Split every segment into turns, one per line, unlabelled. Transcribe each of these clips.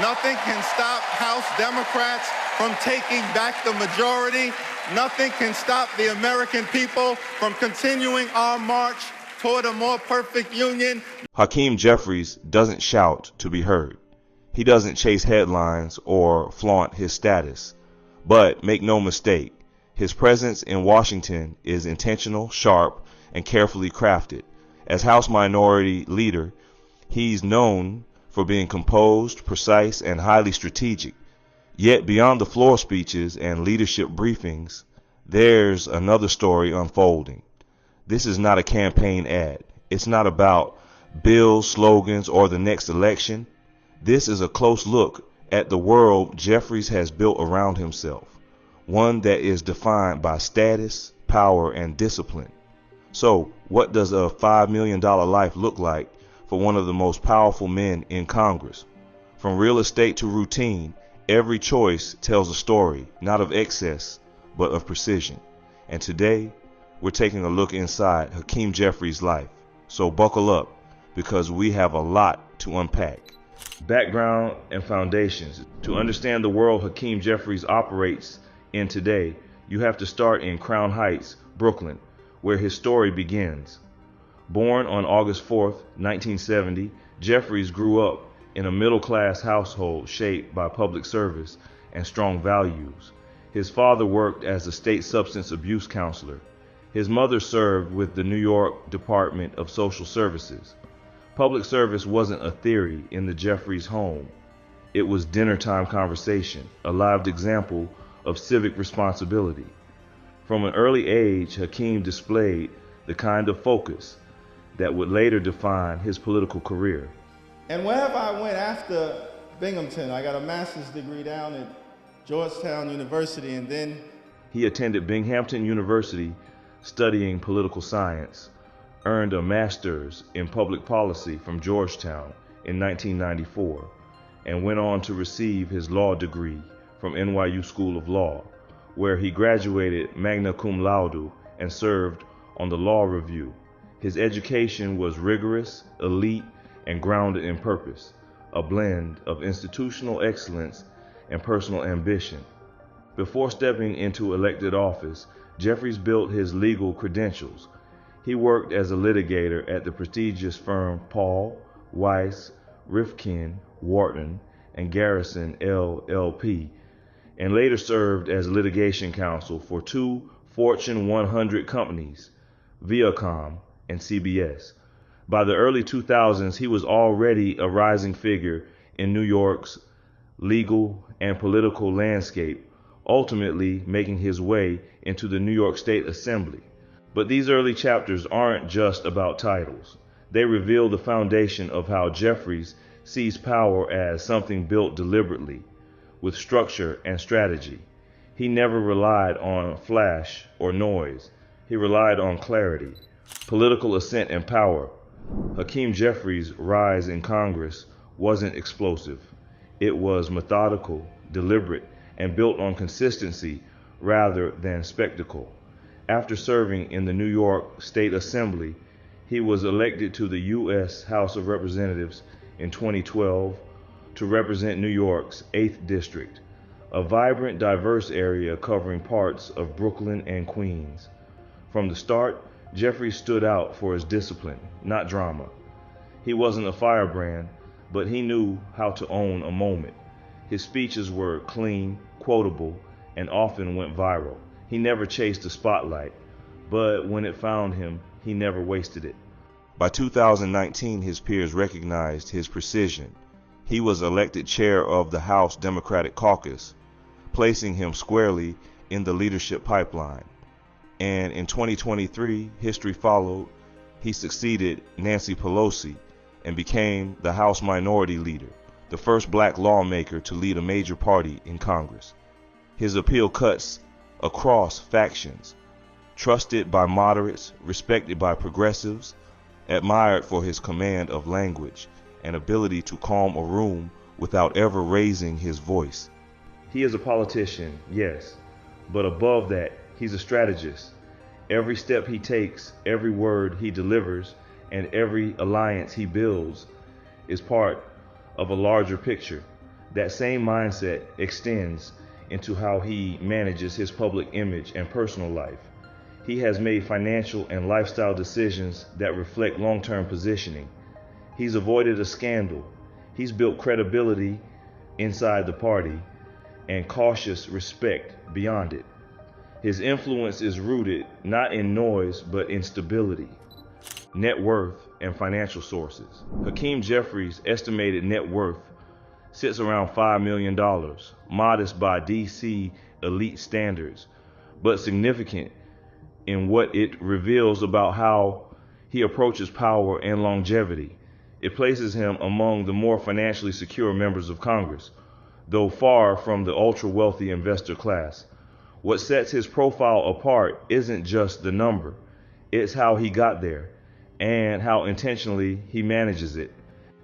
Nothing can stop House Democrats from taking back the majority. Nothing can stop the American people from continuing our march toward a more perfect union.
Hakeem Jeffries doesn't shout to be heard. He doesn't chase headlines or flaunt his status. But make no mistake, his presence in Washington is intentional, sharp, and carefully crafted. As House Minority Leader, he's known for being composed, precise, and highly strategic. Yet beyond the floor speeches and leadership briefings, there's another story unfolding. This is not a campaign ad. It's not about bills, slogans, or the next election. This is a close look at the world Jeffries has built around himself, one that is defined by status, power, and discipline. So, what does a $5 million life look like for one of the most powerful men in Congress? From real estate to routine, every choice tells a story, not of excess, but of precision. And today, we're taking a look inside Hakeem Jeffries' life. So buckle up, because we have a lot to unpack. Background and foundations. To understand the world Hakeem Jeffries operates in today, you have to start in Crown Heights, Brooklyn, where his story begins. Born on August 4, 1970, Jeffries grew up in a middle-class household shaped by public service and strong values. His father worked as a state substance abuse counselor. His mother served with the New York Department of Social Services. Public service wasn't a theory in the Jeffries home. It was dinner-time conversation, a live example of civic responsibility. From an early age, Hakeem displayed the kind of focus that would later define his political career.
And wherever I went after Binghamton, I got a master's degree down at Georgetown University, and then
he attended Binghamton University studying political science, earned a master's in public policy from Georgetown in 1994, and went on to receive his law degree from NYU School of Law, where he graduated magna cum laude and served on the Law Review. His education was rigorous, elite, and grounded in purpose, a blend of institutional excellence and personal ambition. Before stepping into elected office, Jeffries built his legal credentials. He worked as a litigator at the prestigious firm Paul, Weiss, Rifkin, Wharton, and Garrison LLP, and later served as litigation counsel for two Fortune 100 companies, Viacom and CBS. By the early 2000s, he was already a rising figure in New York's legal and political landscape, ultimately making his way into the New York State Assembly. But these early chapters aren't just about titles. They reveal the foundation of how Jeffries sees power as something built deliberately, with structure and strategy. He never relied on flash or noise. He relied on clarity, political assent, and power. Hakeem Jeffries' rise in Congress wasn't explosive. It was methodical, deliberate, and built on consistency rather than spectacle. After serving in the New York State Assembly, he was elected to the U.S. House of Representatives in 2012 to represent New York's 8th District, a vibrant, diverse area covering parts of Brooklyn and Queens. From the start, Jeffries stood out for his discipline, not drama. He wasn't a firebrand, but he knew how to own a moment. His speeches were clean, quotable, and often went viral. He never chased the spotlight, but when it found him, he never wasted it. By 2019, his peers recognized his precision. He was elected chair of the House Democratic Caucus, placing him squarely in the leadership pipeline. And in 2023, history followed. He succeeded Nancy Pelosi and became the House Minority Leader, the first black lawmaker to lead a major party in Congress. His appeal cuts across factions, trusted by moderates, respected by progressives, admired for his command of language and ability to calm a room without ever raising his voice. He is a politician, yes, but above that, he's a strategist. Every step he takes, every word he delivers, and every alliance he builds is part of a larger picture. That same mindset extends into how he manages his public image and personal life. He has made financial and lifestyle decisions that reflect long-term positioning. He's avoided a scandal. He's built credibility inside the party and cautious respect beyond it. His influence is rooted not in noise but in stability, net worth, and financial sources. Hakeem Jeffries' estimated net worth sits around $5 million, modest by DC elite standards, but significant in what it reveals about how he approaches power and longevity. It places him among the more financially secure members of Congress, though far from the ultra-wealthy investor class. What sets his profile apart isn't just the number, it's how he got there and how intentionally he manages it.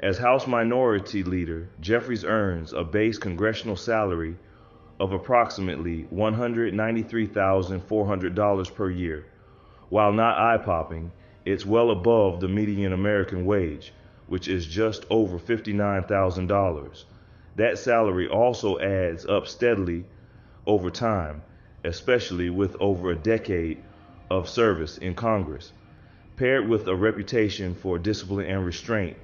As House Minority Leader, Jeffries earns a base congressional salary of approximately $193,400 per year. While not eye-popping, it's well above the median American wage, which is just over $59,000. That salary also adds up steadily over time, especially with over a decade of service in Congress. Paired with a reputation for discipline and restraint,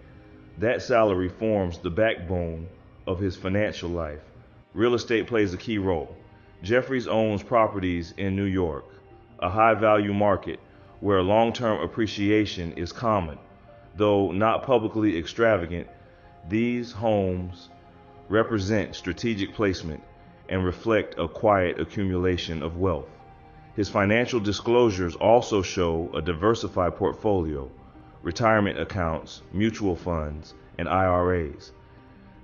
that salary forms the backbone of his financial life. Real estate plays a key role. Jeffries owns properties in New York, a high-value market where long-term appreciation is common. Though not publicly extravagant, these homes represent strategic placement and reflect a quiet accumulation of wealth. His financial disclosures also show a diversified portfolio: retirement accounts, mutual funds, and IRAs.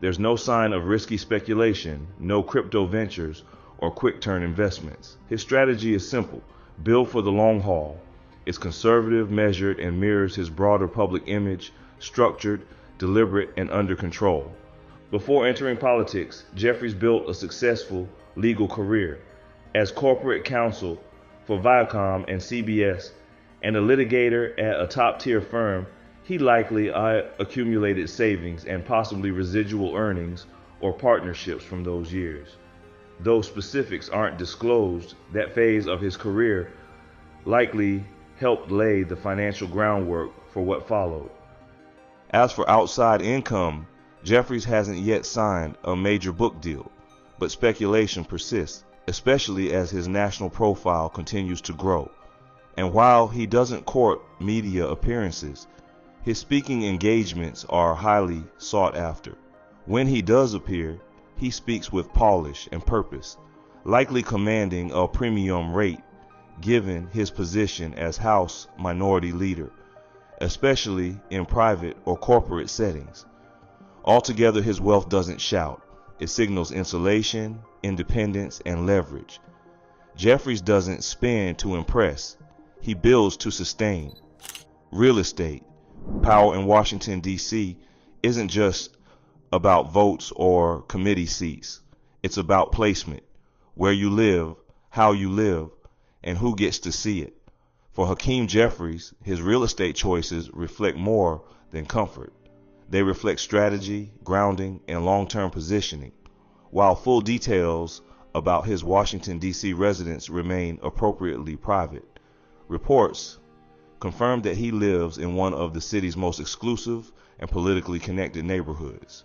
There's no sign of risky speculation, no crypto ventures, or quick-turn investments. His strategy is simple: build for the long haul. It's conservative, measured, and mirrors his broader public image: structured, deliberate, and under control. Before entering politics, Jeffries built a successful legal career. As corporate counsel for Viacom and CBS and a litigator at a top-tier firm, he likely accumulated savings and possibly residual earnings or partnerships from those years. Though specifics aren't disclosed, that phase of his career likely helped lay the financial groundwork for what followed. As for outside income, Jeffries hasn't yet signed a major book deal, but speculation persists, especially as his national profile continues to grow. And while he doesn't court media appearances, his speaking engagements are highly sought after. When he does appear, he speaks with polish and purpose, likely commanding a premium rate given his position as House Minority Leader, especially in private or corporate settings. Altogether, his wealth doesn't shout. It signals insulation, independence, and leverage. Jeffries doesn't spend to impress. He builds to sustain. Real estate, power in Washington, D.C., isn't just about votes or committee seats. It's about placement, where you live, how you live, and who gets to see it. For Hakeem Jeffries, his real estate choices reflect more than comfort. They reflect strategy, grounding, and long-term positioning. While full details about his Washington, D.C. residence remain appropriately private, reports confirm that he lives in one of the city's most exclusive and politically connected neighborhoods.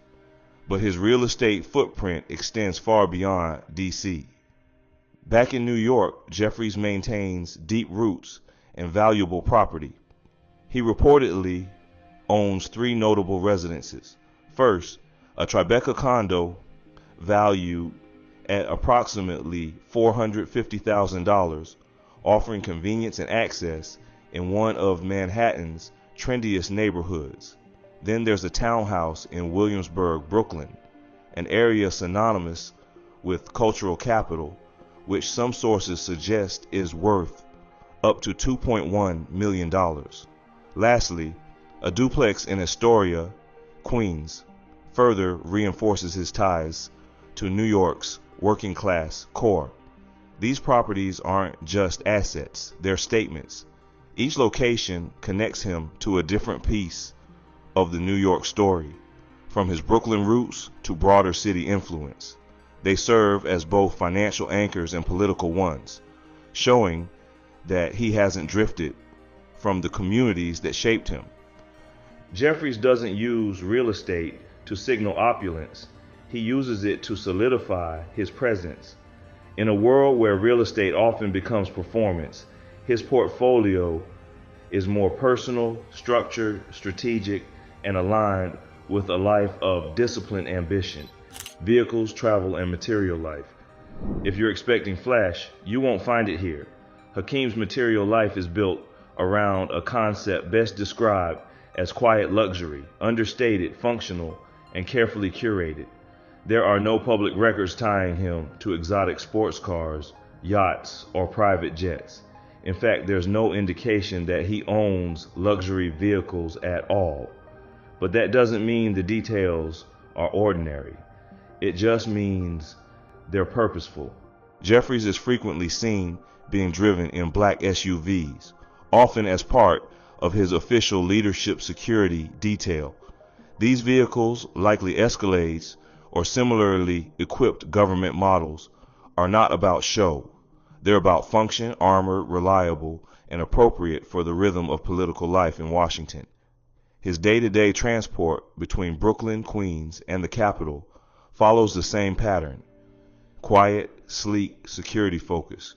But his real estate footprint extends far beyond D.C. Back in New York, Jeffries maintains deep roots and valuable property. He reportedly owns 3 notable residences. First, a Tribeca condo valued at approximately $450,000, offering convenience and access in one of Manhattan's trendiest neighborhoods. Then there's a townhouse in Williamsburg, Brooklyn, an area synonymous with cultural capital, which some sources suggest is worth up to $2.1 million. Lastly, a duplex in Astoria, Queens, further reinforces his ties to New York's working class core. These properties aren't just assets, they're statements. Each location connects him to a different piece of the New York story, from his Brooklyn roots to broader city influence. They serve as both financial anchors and political ones, showing that he hasn't drifted from the communities that shaped him. Jeffries doesn't use real estate to signal opulence. He uses it to solidify his presence. In a world where real estate often becomes performance, his portfolio is more personal, structured, strategic, and aligned with a life of disciplined ambition, vehicles, travel, and material life. If you're expecting flash, you won't find it here. Hakeem's material life is built around a concept best described as quiet luxury, understated, functional, and carefully curated. There are no public records tying him to exotic sports cars, yachts, or private jets. In fact, there's no indication that he owns luxury vehicles at all. But that doesn't mean the details are ordinary. It just means they're purposeful. Jeffries is frequently seen being driven in black SUVs, often as part of his official leadership security detail. These vehicles, likely Escalades or similarly equipped government models, are not about show. They're about function, armored, reliable, and appropriate for the rhythm of political life in Washington. His day-to-day transport between Brooklyn, Queens, and the Capitol follows the same pattern: quiet, sleek, security focus.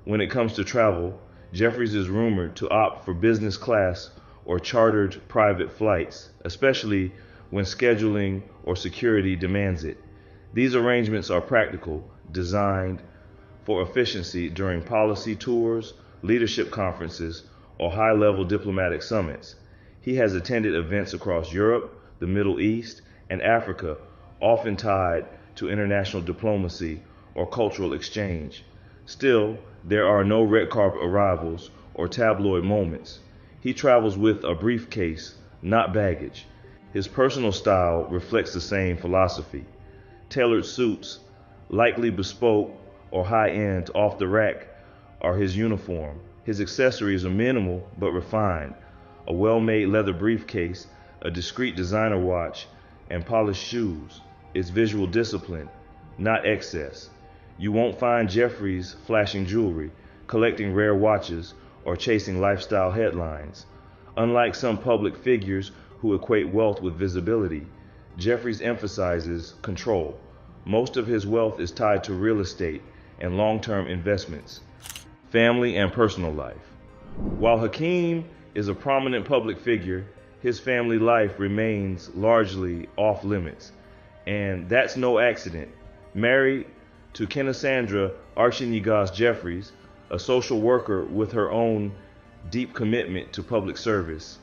When it comes to travel, Jeffries is rumored to opt for business class or chartered private flights, especially when scheduling or security demands it. These arrangements are practical, designed for efficiency during policy tours, leadership conferences, or high-level diplomatic summits. He has attended events across Europe, the Middle East, and Africa, often tied to international diplomacy or cultural exchange. Still, there are no red carpet arrivals or tabloid moments. He travels with a briefcase, not baggage. His personal style reflects the same philosophy. Tailored suits, likely bespoke or high-end off the rack, are his uniform. His accessories are minimal but refined: a well-made leather briefcase, a discreet designer watch, and polished shoes. It's visual discipline, not excess. You won't find Jeffries flashing jewelry, collecting rare watches, or chasing lifestyle headlines. Unlike some public figures who equate wealth with visibility, Jeffries emphasizes control. Most of his wealth is tied to real estate and long-term investments, family and personal life. While Hakeem is a prominent public figure, his family life remains largely off limits. And that's no accident. Married to Kenessandra Archinigas Jeffries, a social worker with her own deep commitment to public service,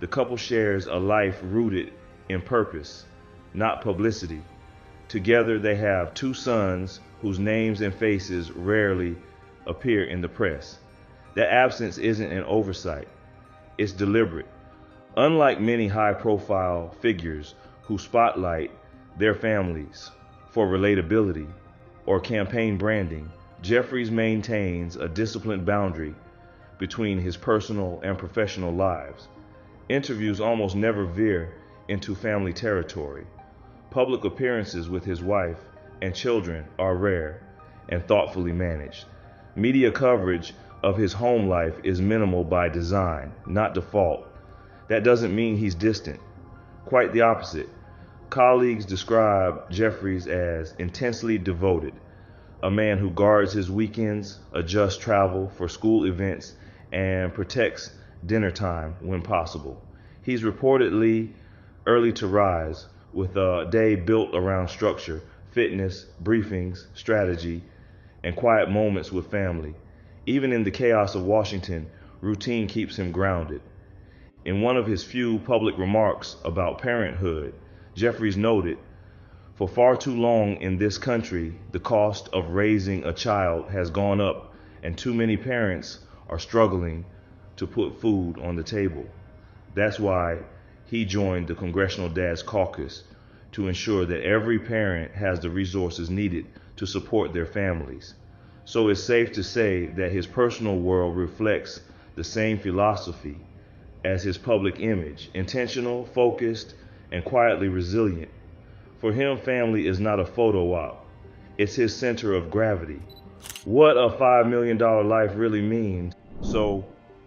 the couple shares a life rooted in purpose, not publicity. Together they have 2 sons whose names and faces rarely appear in the press. That absence isn't an oversight, it's deliberate. Unlike many high-profile figures who spotlight their families for relatability or campaign branding, Jeffries maintains a disciplined boundary between his personal and professional lives. Interviews almost never veer into family territory. Public appearances with his wife and children are rare and thoughtfully managed. Media coverage of his home life is minimal by design, not default. That doesn't mean he's distant. Quite the opposite. Colleagues describe Jeffries as intensely devoted, a man who guards his weekends, adjusts travel for school events, and protects dinner time when possible. He's reportedly early to rise, with a day built around structure, fitness, briefings, strategy, and quiet moments with family. Even in the chaos of Washington, routine keeps him grounded. In one of his few public remarks about parenthood, Jeffries noted, "For far too long in this country, the cost of raising a child has gone up, and too many parents are struggling to put food on the table." That's why he joined the Congressional Dads Caucus, to ensure that every parent has the resources needed to support their families. So it's safe to say that his personal world reflects the same philosophy as his public image: intentional, focused, and quietly resilient. For him, family is not a photo op. It's his center of gravity. What a $5 million life really means. So,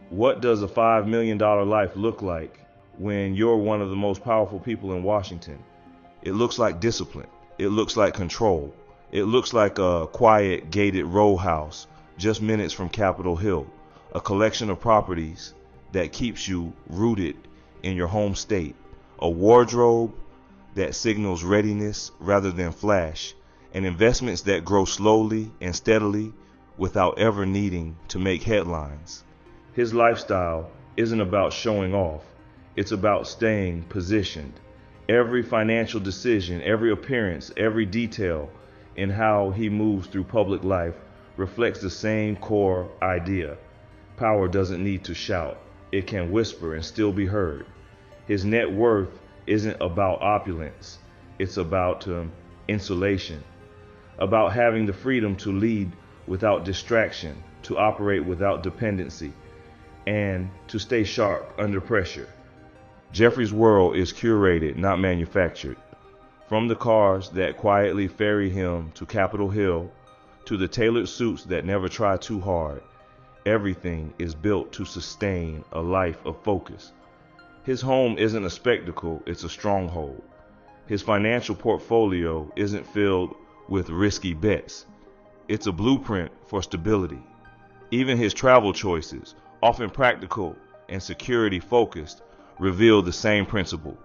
what does a $5 million life look like when you're one of the most powerful people in Washington? It looks like discipline. It looks like control. It looks like a quiet, gated row house just minutes from Capitol Hill, a collection of properties that keeps you rooted in your home state, a wardrobe that signals readiness rather than flash, and investments that grow slowly and steadily without ever needing to make headlines. His lifestyle isn't about showing off. It's about staying positioned. Every financial decision, every appearance, every detail in how he moves through public life reflects the same core idea. Power doesn't need to shout. It can whisper and still be heard. His net worth isn't about opulence. It's about insulation, about having the freedom to lead without distraction, to operate without dependency, and to stay sharp under pressure. Jeffries' world is curated, not manufactured. From the cars that quietly ferry him to Capitol Hill, to the tailored suits that never try too hard, everything is built to sustain a life of focus. His home isn't a spectacle, it's a stronghold. His financial portfolio isn't filled with risky bets. It's a blueprint for stability. Even his travel choices, often practical and security focused, reveal the same principle.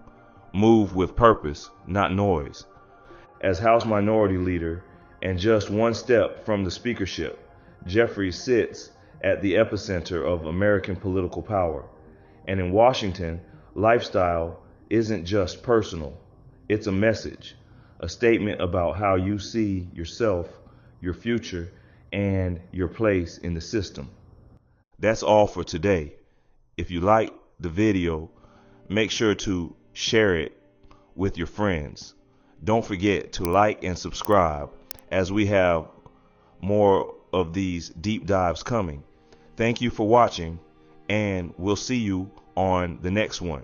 Move with purpose, not noise. As House Minority Leader and just one step from the speakership, Jeffries sits at the epicenter of American political power. And in Washington, lifestyle isn't just personal. It's a message, a statement about how you see yourself, your future, and your place in the system. That's all for today. If you like the video, make sure to share it with your friends. Don't forget to like and subscribe as we have more of these deep dives coming. Thank you for watching, and we'll see you on the next one.